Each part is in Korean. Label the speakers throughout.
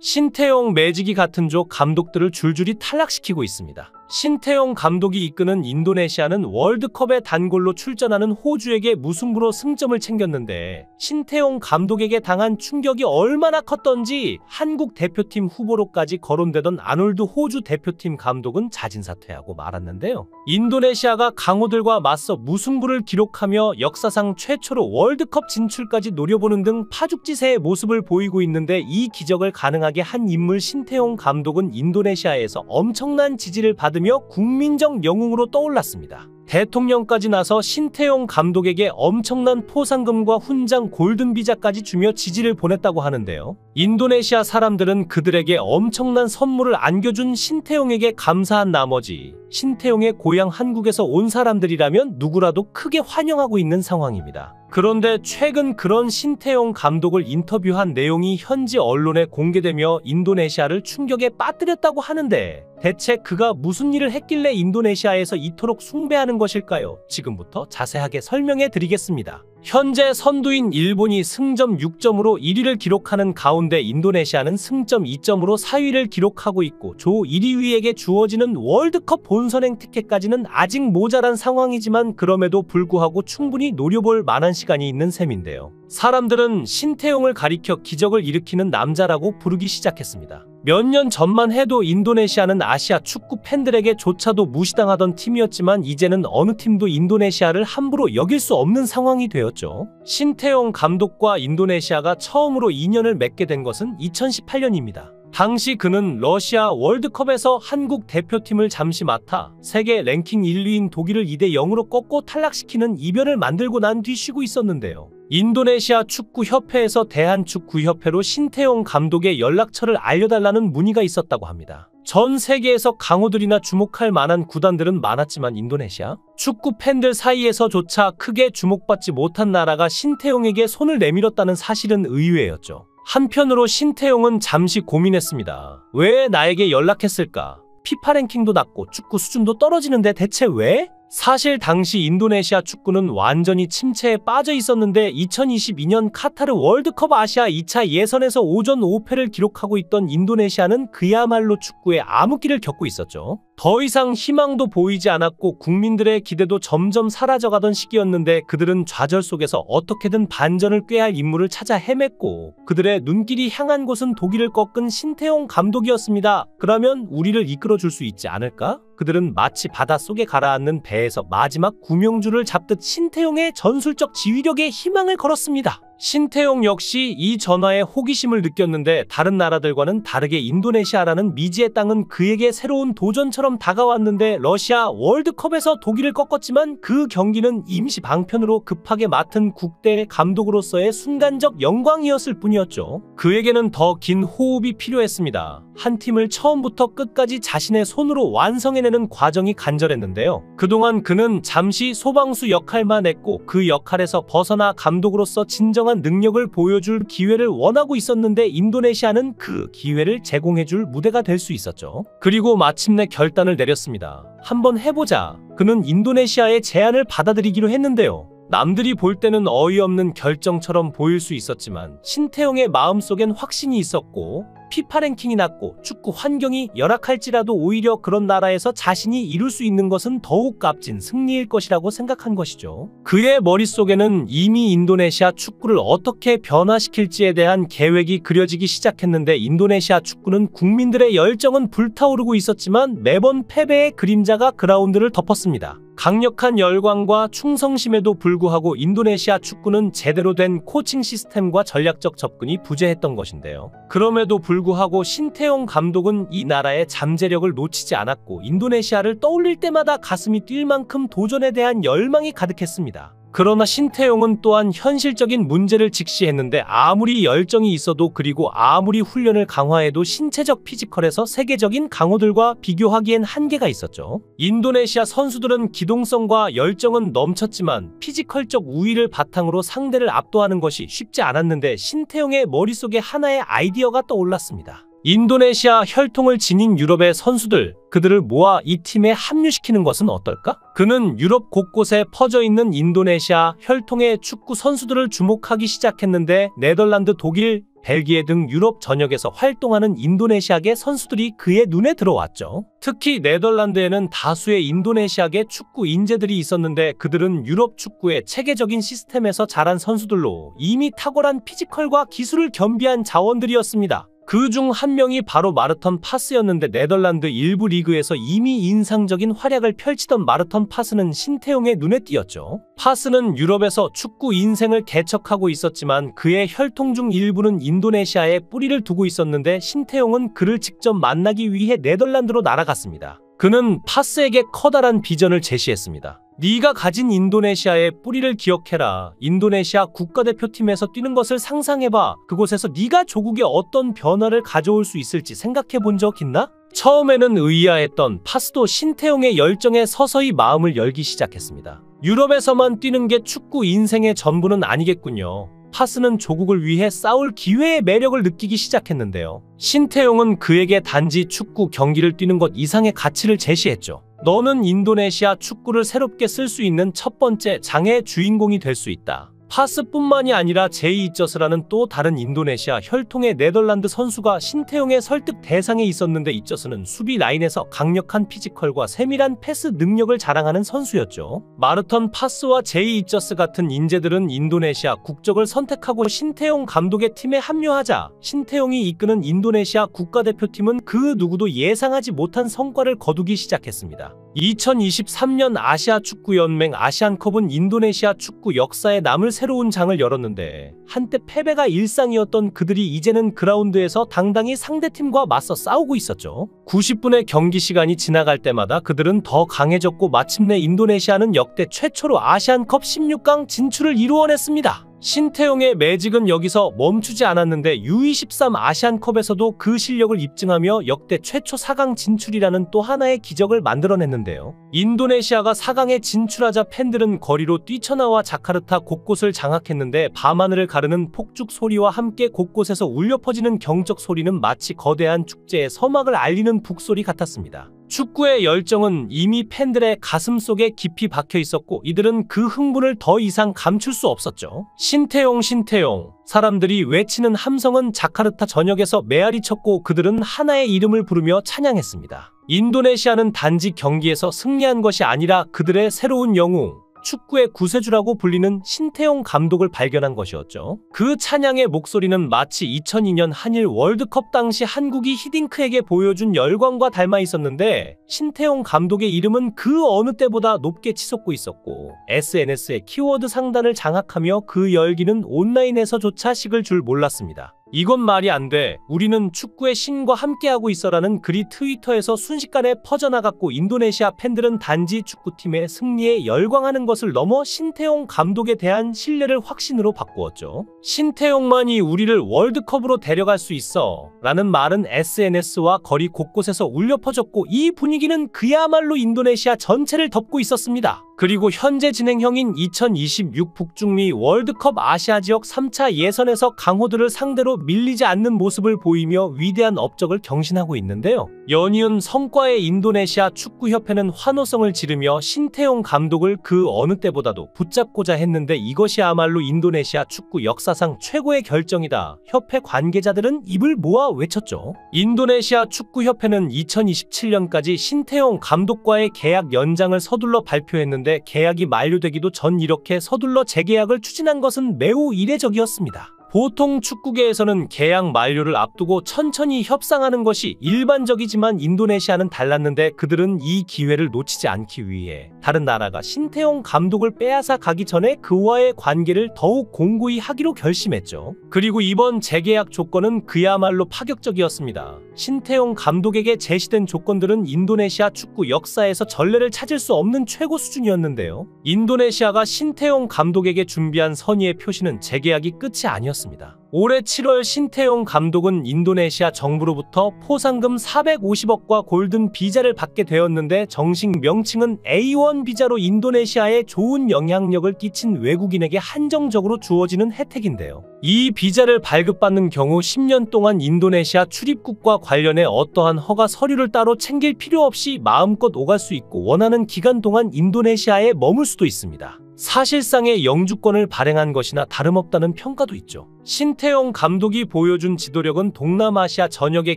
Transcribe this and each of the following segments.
Speaker 1: 신태용, 매지기 같은 조 감독들을 줄줄이 탈락시키고 있습니다. 신태용 감독이 이끄는 인도네시아는 월드컵에 단골로 출전하는 호주에게 무승부로 승점을 챙겼는데 신태용 감독에게 당한 충격이 얼마나 컸던지 한국 대표팀 후보로까지 거론되던 아놀드 호주 대표팀 감독은 자진사퇴하고 말았는데요. 인도네시아가 강호들과 맞서 무승부를 기록하며 역사상 최초로 월드컵 진출까지 노려보는 등 파죽지세의 모습을 보이고 있는데 이 기적을 가능하게 한 인물 신태용 감독은 인도네시아에서 엄청난 지지를 받으며 국민적 영웅으로 떠올랐습니다. 대통령까지 나서 신태용 감독에게 엄청난 포상금과 훈장, 골든비자까지 주며 지지를 보냈다고 하는데요. 인도네시아 사람들은 그들에게 엄청난 선물을 안겨준 신태용에게 감사한 나머지 신태용의 고향 한국에서 온 사람들이라면 누구라도 크게 환영하고 있는 상황입니다. 그런데 최근 그런 신태용 감독을 인터뷰한 내용이 현지 언론에 공개되며 인도네시아를 충격에 빠뜨렸다고 하는데 대체 그가 무슨 일을 했길래 인도네시아에서 이토록 숭배하는 것일까요? 지금부터 자세하게 설명해 드리겠습니다. 현재 선두인 일본이 승점 6점으로 1위를 기록하는 가운데 인도네시아는 승점 2점으로 4위를 기록하고 있고 조 1위 위에게 주어지는 월드컵 본선행 티켓까지는 아직 모자란 상황이지만 그럼에도 불구하고 충분히 노려볼 만한 시간이 있는 셈인데요. 사람들은 신태용을 가리켜 기적을 일으키는 남자라고 부르기 시작했습니다. 몇 년 전만 해도 인도네시아는 아시아 축구 팬들에게조차도 무시당하던 팀이었지만 이제는 어느 팀도 인도네시아를 함부로 여길 수 없는 상황이 되었죠. 신태용 감독과 인도네시아가 처음으로 인연을 맺게 된 것은 2018년입니다. 당시 그는 러시아 월드컵에서 한국 대표팀을 잠시 맡아 세계 랭킹 1위인 독일을 2대0으로 꺾고 탈락시키는 이변을 만들고 난 뒤 쉬고 있었는데요. 인도네시아 축구협회에서 대한축구협회로 신태용 감독의 연락처를 알려달라는 문의가 있었다고 합니다. 전 세계에서 강호들이나 주목할 만한 구단들은 많았지만 인도네시아 축구 팬들 사이에서조차 크게 주목받지 못한 나라가 신태용에게 손을 내밀었다는 사실은 의외였죠. 한편으로 신태용은 잠시 고민했습니다. 왜 나에게 연락했을까? 피파 랭킹도 낮고 축구 수준도 떨어지는데 대체 왜? 사실 당시 인도네시아 축구는 완전히 침체에 빠져 있었는데 2022년 카타르 월드컵 아시아 2차 예선에서 오전 5패를 기록하고 있던 인도네시아는 그야말로 축구에 암흑기를 겪고 있었죠. 더 이상 희망도 보이지 않았고 국민들의 기대도 점점 사라져가던 시기였는데 그들은 좌절 속에서 어떻게든 반전을 꾀할 인물을 찾아 헤맸고 그들의 눈길이 향한 곳은 독일을 꺾은 신태용 감독이었습니다. 그러면 우리를 이끌어줄 수 있지 않을까? 그들은 마치 바닷속에 가라앉는 배에서 마지막 구명줄을 잡듯 신태용의 전술적 지휘력에 희망을 걸었습니다. 신태용 역시 이 전화에 호기심을 느꼈는데 다른 나라들과는 다르게 인도네시아라는 미지의 땅은 그에게 새로운 도전처럼 다가왔는데 러시아 월드컵에서 독일을 꺾었지만 그 경기는 임시 방편으로 급하게 맡은 국대 감독으로서의 순간적 영광이었을 뿐이었죠. 그에게는 더 긴 호흡이 필요했습니다. 한 팀을 처음부터 끝까지 자신의 손으로 완성해내는 과정이 간절했는데요. 그동안 그는 잠시 소방수 역할만 했고 그 역할에서 벗어나 감독으로서 진정한 능력을 보여줄 기회를 원하고 있었는데 인도네시아는 그 기회를 제공해줄 무대가 될 수 있었죠. 그리고 마침내 결단을 내렸습니다. 한번 해보자. 그는 인도네시아의 제안을 받아들이기로 했는데요. 남들이 볼 때는 어이없는 결정처럼 보일 수 있었지만 신태용의 마음속엔 확신이 있었고 피파 랭킹이 낮고 축구 환경이 열악할지라도 오히려 그런 나라에서 자신이 이룰 수 있는 것은 더욱 값진 승리일 것이라고 생각한 것이죠. 그의 머릿속에는 이미 인도네시아 축구를 어떻게 변화시킬지에 대한 계획이 그려지기 시작했는데 인도네시아 축구는 국민들의 열정은 불타오르고 있었지만 매번 패배의 그림자가 그라운드를 덮었습니다. 강력한 열광과 충성심에도 불구하고 인도네시아 축구는 제대로 된 코칭 시스템과 전략적 접근이 부재했던 것인데요. 그럼에도 불구하고 신태용 감독은 이 나라의 잠재력을 놓치지 않았고 인도네시아를 떠올릴 때마다 가슴이 뛸 만큼 도전에 대한 열망이 가득했습니다. 그러나 신태용은 또한 현실적인 문제를 직시했는데 아무리 열정이 있어도 그리고 아무리 훈련을 강화해도 신체적 피지컬에서 세계적인 강호들과 비교하기엔 한계가 있었죠. 인도네시아 선수들은 기동성과 열정은 넘쳤지만 피지컬적 우위를 바탕으로 상대를 압도하는 것이 쉽지 않았는데 신태용의 머릿속에 하나의 아이디어가 떠올랐습니다. 인도네시아 혈통을 지닌 유럽의 선수들, 그들을 모아 이 팀에 합류시키는 것은 어떨까? 그는 유럽 곳곳에 퍼져 있는 인도네시아 혈통의 축구 선수들을 주목하기 시작했는데 네덜란드, 독일, 벨기에 등 유럽 전역에서 활동하는 인도네시아계 선수들이 그의 눈에 들어왔죠. 특히 네덜란드에는 다수의 인도네시아계 축구 인재들이 있었는데 그들은 유럽 축구의 체계적인 시스템에서 자란 선수들로 이미 탁월한 피지컬과 기술을 겸비한 자원들이었습니다. 그 중 한 명이 바로 마르턴 파스였는데 네덜란드 일부 리그에서 이미 인상적인 활약을 펼치던 마르턴 파스는 신태용의 눈에 띄었죠. 파스는 유럽에서 축구 인생을 개척하고 있었지만 그의 혈통 중 일부는 인도네시아에 뿌리를 두고 있었는데 신태용은 그를 직접 만나기 위해 네덜란드로 날아갔습니다. 그는 파스에게 커다란 비전을 제시했습니다. 네가 가진 인도네시아의 뿌리를 기억해라. 인도네시아 국가대표팀에서 뛰는 것을 상상해봐. 그곳에서 네가 조국에 어떤 변화를 가져올 수 있을지 생각해 본 적 있나? 처음에는 의아했던 파스도 신태용의 열정에 서서히 마음을 열기 시작했습니다. 유럽에서만 뛰는 게 축구 인생의 전부는 아니겠군요. 파스는 조국을 위해 싸울 기회의 매력을 느끼기 시작했는데요. 신태용은 그에게 단지 축구 경기를 뛰는 것 이상의 가치를 제시했죠. 너는 인도네시아 축구를 새롭게 쓸 수 있는 첫 번째 장의 주인공이 될 수 있다. 파스뿐만이 아니라 제이이쩌스라는 또 다른 인도네시아 혈통의 네덜란드 선수가 신태용의 설득 대상에 있었는데 이쩌스는 수비 라인에서 강력한 피지컬과 세밀한 패스 능력을 자랑하는 선수였죠. 마르턴 파스와 제이이쩌스 같은 인재들은 인도네시아 국적을 선택하고 신태용 감독의 팀에 합류하자 신태용이 이끄는 인도네시아 국가대표팀은 그 누구도 예상하지 못한 성과를 거두기 시작했습니다. 2023년 아시아축구연맹 아시안컵은 인도네시아 축구 역사에 남을 새로운 장을 열었는데 한때 패배가 일상이었던 그들이 이제는 그라운드에서 당당히 상대팀과 맞서 싸우고 있었죠. 90분의 경기 시간이 지나갈 때마다 그들은 더 강해졌고 마침내 인도네시아는 역대 최초로 아시안컵 16강 진출을 이루어냈습니다. 신태용의 매직은 여기서 멈추지 않았는데 U23 아시안컵에서도 그 실력을 입증하며 역대 최초 4강 진출이라는 또 하나의 기적을 만들어냈는데요. 인도네시아가 4강에 진출하자 팬들은 거리로 뛰쳐나와 자카르타 곳곳을 장악했는데 밤하늘을 가르는 폭죽 소리와 함께 곳곳에서 울려 퍼지는 경적 소리는 마치 거대한 축제의 서막을 알리는 북소리 같았습니다. 축구의 열정은 이미 팬들의 가슴 속에 깊이 박혀 있었고 이들은 그 흥분을 더 이상 감출 수 없었죠. 신태용 신태용. 사람들이 외치는 함성은 자카르타 전역에서 메아리 쳤고 그들은 하나의 이름을 부르며 찬양했습니다. 인도네시아는 단지 경기에서 승리한 것이 아니라 그들의 새로운 영웅, 축구의 구세주라고 불리는 신태용 감독을 발견한 것이었죠. 그 찬양의 목소리는 마치 2002년 한일 월드컵 당시 한국이 히딩크에게 보여준 열광과 닮아 있었는데 신태용 감독의 이름은 그 어느 때보다 높게 치솟고 있었고 SNS의 키워드 상단을 장악하며 그 열기는 온라인에서조차 식을 줄 몰랐습니다. 이건 말이 안 돼. 우리는 축구의 신과 함께하고 있어라는 글이 트위터에서 순식간에 퍼져나갔고 인도네시아 팬들은 단지 축구팀의 승리에 열광하는 것을 넘어 신태용 감독에 대한 신뢰를 확신으로 바꾸었죠. 신태용만이 우리를 월드컵으로 데려갈 수 있어 라는 말은 SNS와 거리 곳곳에서 울려 퍼졌고 이 분위기는 그야말로 인도네시아 전체를 덮고 있었습니다. 그리고 현재 진행형인 2026 북중미 월드컵 아시아 지역 3차 예선에서 강호들을 상대로 밀리지 않는 모습을 보이며 위대한 업적을 경신하고 있는데요. 연이은 성과의 인도네시아 축구협회는 환호성을 지르며 신태용 감독을 그 어느 때보다도 붙잡고자 했는데 이것이야말로 인도네시아 축구 역사상 최고의 결정이다. 협회 관계자들은 입을 모아 외쳤죠. 인도네시아 축구협회는 2027년까지 신태용 감독과의 계약 연장을 서둘러 발표했는데 계약이 만료되기도 전 이렇게 서둘러 재계약을 추진한 것은 매우 이례적이었습니다. 보통 축구계에서는 계약 만료를 앞두고 천천히 협상하는 것이 일반적이지만 인도네시아는 달랐는데 그들은 이 기회를 놓치지 않기 위해 다른 나라가 신태용 감독을 빼앗아 가기 전에 그와의 관계를 더욱 공고히 하기로 결심했죠. 그리고 이번 재계약 조건은 그야말로 파격적이었습니다. 신태용 감독에게 제시된 조건들은 인도네시아 축구 역사에서 전례를 찾을 수 없는 최고 수준이었는데요. 인도네시아가 신태용 감독에게 준비한 선의의 표시는 재계약이 끝이 아니었습니다. 올해 7월 신태용 감독은 인도네시아 정부로부터 포상금 450억과 골든 비자를 받게 되었는데 정식 명칭은 A1 비자로 인도네시아에 좋은 영향력을 끼친 외국인에게 한정적으로 주어지는 혜택인데요. 이 비자를 발급받는 경우 10년 동안 인도네시아 출입국과 관련해 어떠한 허가 서류를 따로 챙길 필요 없이 마음껏 오갈 수 있고 원하는 기간 동안 인도네시아에 머물 수도 있습니다. 사실상의 영주권을 발행한 것이나 다름없다는 평가도 있죠. 신태용 감독이 보여준 지도력은 동남아시아 전역에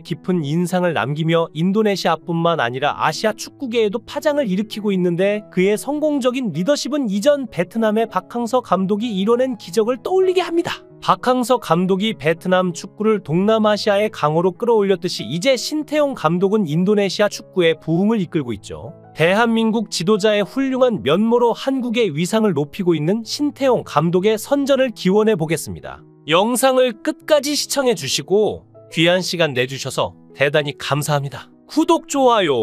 Speaker 1: 깊은 인상을 남기며 인도네시아뿐만 아니라 아시아 축구계에도 파장을 일으키고 있는데 그의 성공적인 리더십은 이전 베트남의 박항서 감독이 이뤄낸 기적을 떠올리게 합니다. 박항서 감독이 베트남 축구를 동남아시아의 강호로 끌어올렸듯이 이제 신태용 감독은 인도네시아 축구의 부흥을 이끌고 있죠. 대한민국 지도자의 훌륭한 면모로 한국의 위상을 높이고 있는 신태용 감독의 선전을 기원해 보겠습니다. 영상을 끝까지 시청해 주시고 귀한 시간 내주셔서 대단히 감사합니다. 구독, 좋아요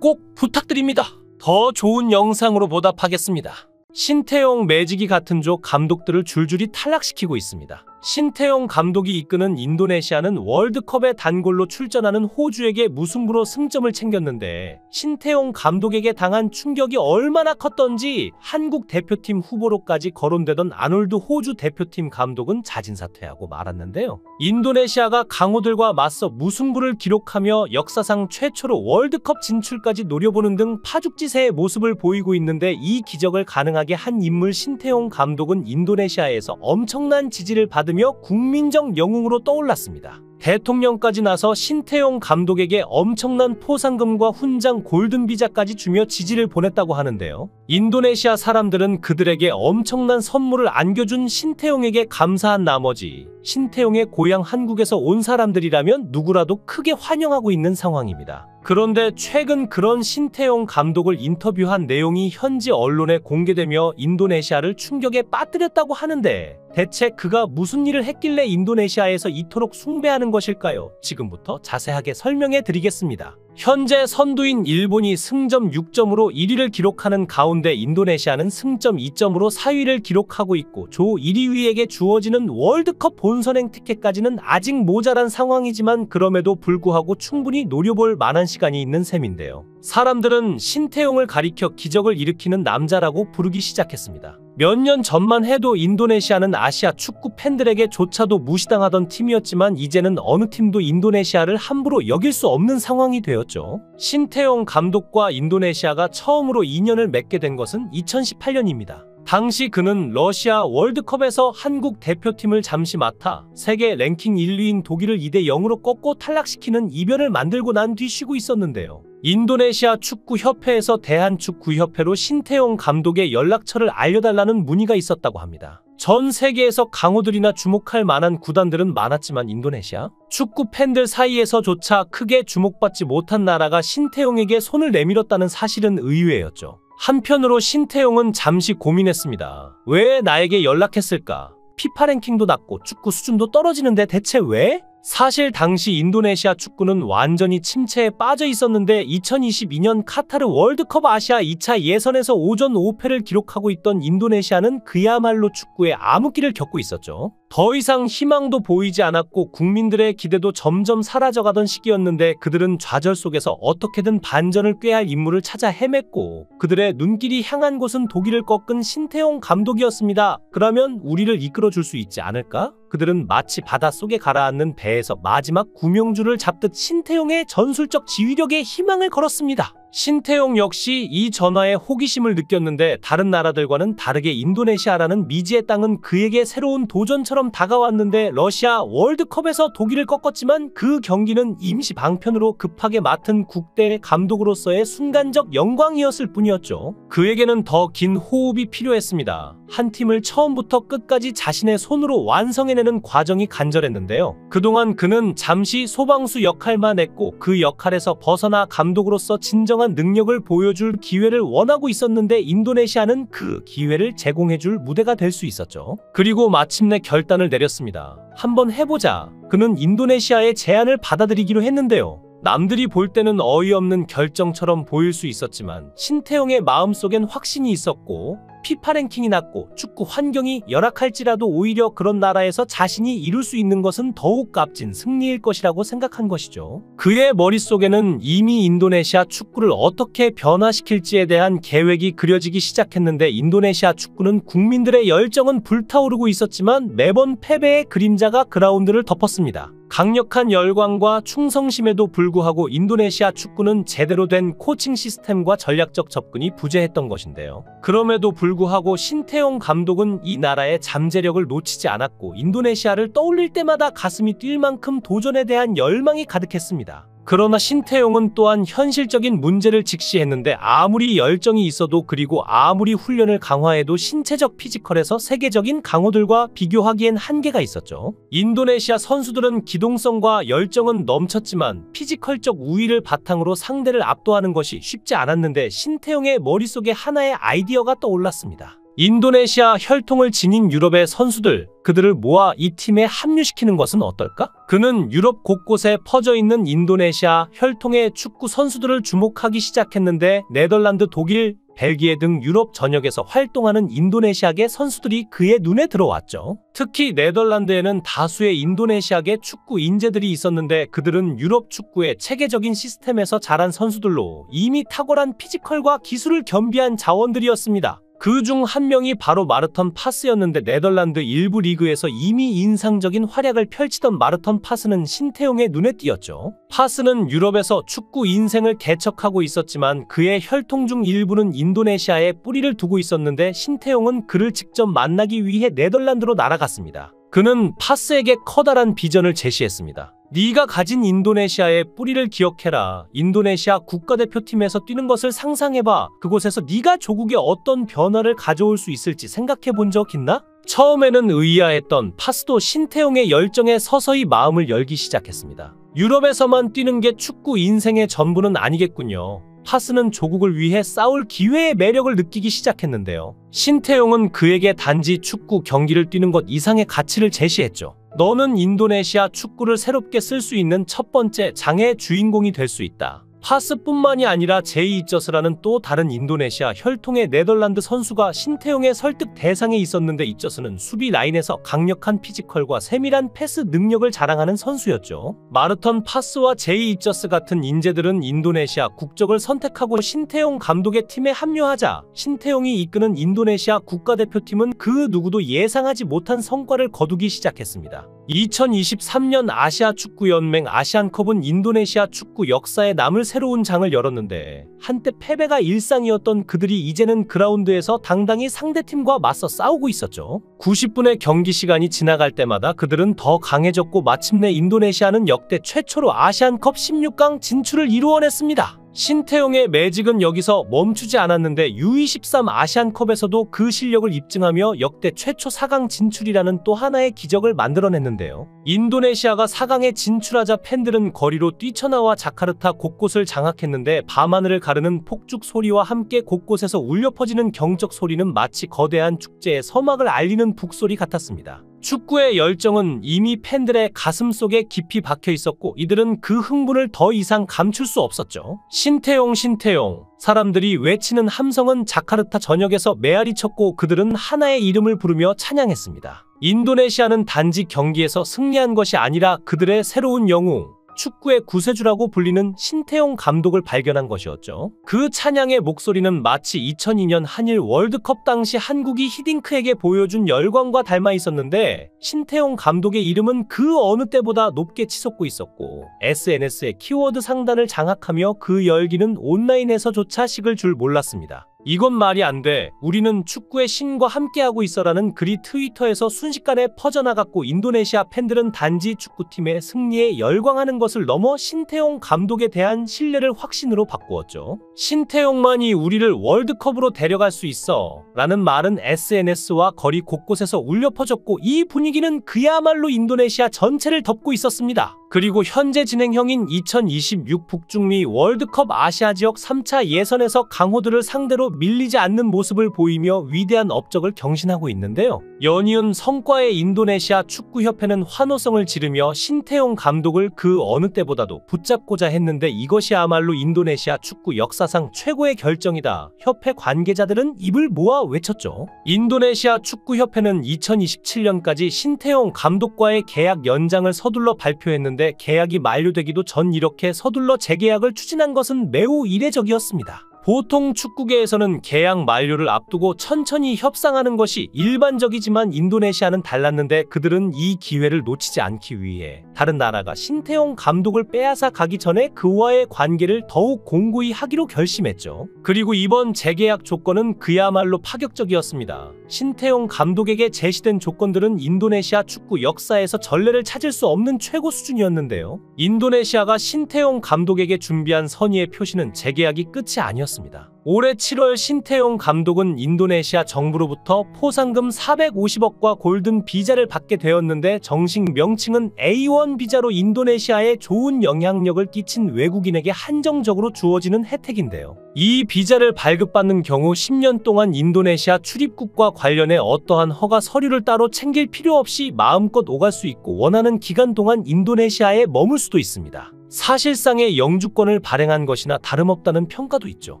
Speaker 1: 꼭 부탁드립니다. 더 좋은 영상으로 보답하겠습니다. 신태용 매지기 같은 조 감독들을 줄줄이 탈락시키고 있습니다. 신태용 감독이 이끄는 인도네시아는 월드컵에 단골로 출전하는 호주에게 무승부로 승점을 챙겼는데 신태용 감독에게 당한 충격이 얼마나 컸던지 한국 대표팀 후보로까지 거론되던 아놀드 호주 대표팀 감독은 자진사퇴하고 말았는데요. 인도네시아가 강호들과 맞서 무승부를 기록하며 역사상 최초로 월드컵 진출까지 노려보는 등 파죽지세의 모습을 보이고 있는데 이 기적을 가능하게 한 인물 신태용 감독은 인도네시아에서 엄청난 지지를 받으며 국민적 영웅으로 떠올랐습니다. 대통령까지 나서 신태용 감독에게 엄청난 포상금과 훈장 골든비자까지 주며 지지를 보냈다고 하는데요. 인도네시아 사람들은 그들에게 엄청난 선물을 안겨준 신태용에게 감사한 나머지 신태용의 고향 한국에서 온 사람들이라면 누구라도 크게 환영하고 있는 상황입니다. 그런데 최근 그런 신태용 감독을 인터뷰한 내용이 현지 언론에 공개되며 인도네시아를 충격에 빠뜨렸다고 하는데 대체 그가 무슨 일을 했길래 인도네시아에서 이토록 숭배하는 것일까요? 지금부터 자세하게 설명해 드리겠습니다. 현재 선두인 일본이 승점 6점으로 1위를 기록하는 가운데 인도네시아는 승점 2점으로 4위를 기록하고 있고 조 1위 위에게 주어지는 월드컵 본선행 티켓까지는 아직 모자란 상황이지만 그럼에도 불구하고 충분히 노려볼 만한 시간이 있는 셈인데요. 사람들은 신태용을 가리켜 기적을 일으키는 남자라고 부르기 시작했습니다. 몇 년 전만 해도 인도네시아는 아시아 축구 팬들에게조차도 무시당하던 팀이었지만 이제는 어느 팀도 인도네시아를 함부로 여길 수 없는 상황이 되었죠. 신태용 감독과 인도네시아가 처음으로 인연을 맺게 된 것은 2018년입니다. 당시 그는 러시아 월드컵에서 한국 대표팀을 잠시 맡아 세계 랭킹 1, 2인 독일을 2대 0으로 꺾고 탈락시키는 이변을 만들고 난 뒤 쉬고 있었는데요. 인도네시아 축구협회에서 대한축구협회로 신태용 감독의 연락처를 알려달라는 문의가 있었다고 합니다. 전 세계에서 강호들이나 주목할 만한 구단들은 많았지만 인도네시아 축구 팬들 사이에서조차 크게 주목받지 못한 나라가 신태용에게 손을 내밀었다는 사실은 의외였죠. 한편으로 신태용은 잠시 고민했습니다. 왜 나에게 연락했을까? 피파 랭킹도 낮고 축구 수준도 떨어지는데 대체 왜? 사실 당시 인도네시아 축구는 완전히 침체에 빠져 있었는데 2022년 카타르 월드컵 아시아 2차 예선에서 오전 5패를 기록하고 있던 인도네시아는 그야말로 축구의 암흑기를 겪고 있었죠. 더 이상 희망도 보이지 않았고 국민들의 기대도 점점 사라져가던 시기였는데 그들은 좌절 속에서 어떻게든 반전을 꾀할 인물을 찾아 헤맸고 그들의 눈길이 향한 곳은 독일을 꺾은 신태용 감독이었습니다. 그러면 우리를 이끌어줄 수 있지 않을까? 그들은 마치 바닷속에 가라앉는 배에서 마지막 구명줄을 잡듯 신태용의 전술적 지휘력에 희망을 걸었습니다. 신태용 역시 이 전화에 호기심을 느꼈는데 다른 나라들과는 다르게 인도네시아라는 미지의 땅은 그에게 새로운 도전처럼 다가왔는데 러시아 월드컵에서 독일을 꺾었지만 그 경기는 임시 방편으로 급하게 맡은 국대 감독으로서의 순간적 영광이었을 뿐이었죠. 그에게는 더 긴 호흡이 필요했습니다. 한 팀을 처음부터 끝까지 자신의 손으로 완성해내는 과정이 간절했는데요. 그동안 그는 잠시 소방수 역할만 했고 그 역할에서 벗어나 감독으로서 진정한 능력을 보여줄 기회를 원하고 있었는데 인도네시아는 그 기회를 제공해줄 무대가 될 수 있었죠. 그리고 마침내 결단을 내렸습니다. 한번 해보자. 그는 인도네시아의 제안을 받아들이기로 했는데요. 남들이 볼 때는 어이없는 결정처럼 보일 수 있었지만 신태용의 마음속엔 확신이 있었고 피파 랭킹이 낮고 축구 환경이 열악할지라도 오히려 그런 나라에서 자신이 이룰 수 있는 것은 더욱 값진 승리일 것이라고 생각한 것이죠. 그의 머릿속에는 이미 인도네시아 축구를 어떻게 변화시킬지에 대한 계획이 그려지기 시작했는데 인도네시아 축구는 국민들의 열정은 불타오르고 있었지만 매번 패배의 그림자가 그라운드를 덮었습니다. 강력한 열광과 충성심에도 불구하고 인도네시아 축구는 제대로 된 코칭 시스템과 전략적 접근이 부재했던 것인데요. 그럼에도 불구하고 신태용 감독은 이 나라의 잠재력을 놓치지 않았고 인도네시아를 떠올릴 때마다 가슴이 뛸 만큼 도전에 대한 열망이 가득했습니다. 그러나 신태용은 또한 현실적인 문제를 직시했는데 아무리 열정이 있어도 그리고 아무리 훈련을 강화해도 신체적 피지컬에서 세계적인 강호들과 비교하기엔 한계가 있었죠. 인도네시아 선수들은 기동성과 열정은 넘쳤지만 피지컬적 우위를 바탕으로 상대를 압도하는 것이 쉽지 않았는데 신태용의 머릿속에 하나의 아이디어가 떠올랐습니다. 인도네시아 혈통을 지닌 유럽의 선수들, 그들을 모아 이 팀에 합류시키는 것은 어떨까? 그는 유럽 곳곳에 퍼져있는 인도네시아 혈통의 축구 선수들을 주목하기 시작했는데 네덜란드, 독일, 벨기에 등 유럽 전역에서 활동하는 인도네시아계 선수들이 그의 눈에 들어왔죠. 특히 네덜란드에는 다수의 인도네시아계 축구 인재들이 있었는데 그들은 유럽 축구의 체계적인 시스템에서 자란 선수들로 이미 탁월한 피지컬과 기술을 겸비한 자원들이었습니다. 그 중 한 명이 바로 마르턴 파스였는데 네덜란드 일부 리그에서 이미 인상적인 활약을 펼치던 마르턴 파스는 신태용의 눈에 띄었죠. 파스는 유럽에서 축구 인생을 개척하고 있었지만 그의 혈통 중 일부는 인도네시아에 뿌리를 두고 있었는데 신태용은 그를 직접 만나기 위해 네덜란드로 날아갔습니다. 그는 파스에게 커다란 비전을 제시했습니다. 네가 가진 인도네시아의 뿌리를 기억해라. 인도네시아 국가대표팀에서 뛰는 것을 상상해봐. 그곳에서 네가 조국에 어떤 변화를 가져올 수 있을지 생각해 본 적 있나? 처음에는 의아했던 파스도 신태용의 열정에 서서히 마음을 열기 시작했습니다. 유럽에서만 뛰는 게 축구 인생의 전부는 아니겠군요. 파스는 조국을 위해 싸울 기회의 매력을 느끼기 시작했는데요. 신태용은 그에게 단지 축구 경기를 뛰는 것 이상의 가치를 제시했죠. 너는 인도네시아 축구를 새롭게 쓸 수 있는 첫 번째 장의 주인공이 될 수 있다. 파스뿐만이 아니라 제이이쩌스라는 또 다른 인도네시아 혈통의 네덜란드 선수가 신태용의 설득 대상에 있었는데 이쩌스는 수비 라인에서 강력한 피지컬과 세밀한 패스 능력을 자랑하는 선수였죠. 마르턴 파스와 제이이쩌스 같은 인재들은 인도네시아 국적을 선택하고 신태용 감독의 팀에 합류하자 신태용이 이끄는 인도네시아 국가대표팀은 그 누구도 예상하지 못한 성과를 거두기 시작했습니다. 2023년 아시아축구연맹 아시안컵은 인도네시아 축구 역사에 남을 새로운 장을 열었는데 한때 패배가 일상이었던 그들이 이제는 그라운드에서 당당히 상대팀과 맞서 싸우고 있었죠. 90분의 경기 시간이 지나갈 때마다 그들은 더 강해졌고 마침내 인도네시아는 역대 최초로 아시안컵 16강 진출을 이루어냈습니다. 신태용의 매직은 여기서 멈추지 않았는데 U23 아시안컵에서도 그 실력을 입증하며 역대 최초 4강 진출이라는 또 하나의 기적을 만들어냈는데요. 인도네시아가 4강에 진출하자 팬들은 거리로 뛰쳐나와 자카르타 곳곳을 장악했는데 밤하늘을 가르는 폭죽 소리와 함께 곳곳에서 울려 퍼지는 경적 소리는 마치 거대한 축제의 서막을 알리는 북소리 같았습니다. 축구의 열정은 이미 팬들의 가슴속에 깊이 박혀 있었고 이들은 그 흥분을 더 이상 감출 수 없었죠. 신태용 신태용. 사람들이 외치는 함성은 자카르타 전역에서 메아리 쳤고 그들은 하나의 이름을 부르며 찬양했습니다. 인도네시아는 단지 경기에서 승리한 것이 아니라 그들의 새로운 영웅, 축구의 구세주라고 불리는 신태용 감독을 발견한 것이었죠. 그 찬양의 목소리는 마치 2002년 한일 월드컵 당시 한국이 히딩크에게 보여준 열광과 닮아 있었는데 신태용 감독의 이름은 그 어느 때보다 높게 치솟고 있었고 SNS의 키워드 상단을 장악하며 그 열기는 온라인에서조차 식을 줄 몰랐습니다. 이건 말이 안 돼. 우리는 축구의 신과 함께하고 있어라는 글이 트위터에서 순식간에 퍼져나갔고 인도네시아 팬들은 단지 축구팀의 승리에 열광하는 것을 넘어 신태용 감독에 대한 신뢰를 확신으로 바꾸었죠. 신태용만이 우리를 월드컵으로 데려갈 수 있어 라는 말은 SNS와 거리 곳곳에서 울려 퍼졌고 이 분위기는 그야말로 인도네시아 전체를 덮고 있었습니다. 그리고 현재 진행형인 2026 북중미 월드컵 아시아 지역 3차 예선에서 강호들을 상대로 밀리지 않는 모습을 보이며 위대한 업적을 경신하고 있는데요. 연이은 성과의 인도네시아 축구협회는 환호성을 지르며 신태용 감독을 그 어느 때보다도 붙잡고자 했는데 이것이야말로 인도네시아 축구 역사상 최고의 결정이다. 협회 관계자들은 입을 모아 외쳤죠. 인도네시아 축구협회는 2027년까지 신태용 감독과의 계약 연장을 서둘러 발표했는데 계약이 만료되기도 전 이렇게 서둘러 재계약을 추진한 것은 매우 이례적이었습니다. 보통 축구계에서는 계약 만료를 앞두고 천천히 협상하는 것이 일반적이지만 인도네시아는 달랐는데 그들은 이 기회를 놓치지 않기 위해 다른 나라가 신태용 감독을 빼앗아 가기 전에 그와의 관계를 더욱 공고히 하기로 결심했죠. 그리고 이번 재계약 조건은 그야말로 파격적이었습니다. 신태용 감독에게 제시된 조건들은 인도네시아 축구 역사에서 전례를 찾을 수 없는 최고 수준이었는데요. 인도네시아가 신태용 감독에게 준비한 선의의 표시는 재계약이 끝이 아니었습니다. 올해 7월 신태용 감독은 인도네시아 정부로부터 포상금 450억과 골든 비자를 받게 되었는데 정식 명칭은 A1 비자로 인도네시아에 좋은 영향력을 끼친 외국인에게 한정적으로 주어지는 혜택인데요. 이 비자를 발급받는 경우 10년 동안 인도네시아 출입국과 관련해 어떠한 허가 서류를 따로 챙길 필요 없이 마음껏 오갈 수 있고 원하는 기간 동안 인도네시아에 머물 수도 있습니다. 사실상의 영주권을 발행한 것이나 다름없다는 평가도 있죠.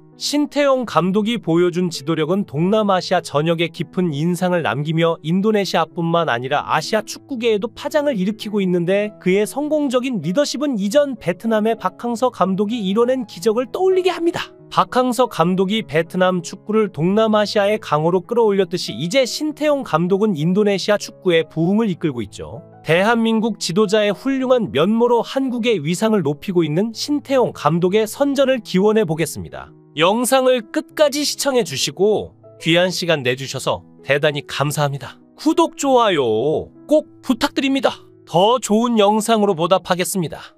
Speaker 1: 신태용 감독이 보여준 지도력은 동남아시아 전역에 깊은 인상을 남기며 인도네시아뿐만 아니라 아시아 축구계에도 파장을 일으키고 있는데 그의 성공적인 리더십은 이전 베트남의 박항서 감독이 이뤄낸 기적을 떠올리게 합니다. 박항서 감독이 베트남 축구를 동남아시아의 강호로 끌어올렸듯이 이제 신태용 감독은 인도네시아 축구의 부흥을 이끌고 있죠. 대한민국 지도자의 훌륭한 면모로 한국의 위상을 높이고 있는 신태용 감독의 선전을 기원해 보겠습니다. 영상을 끝까지 시청해 주시고 귀한 시간 내주셔서 대단히 감사합니다. 구독, 좋아요 꼭 부탁드립니다. 더 좋은 영상으로 보답하겠습니다.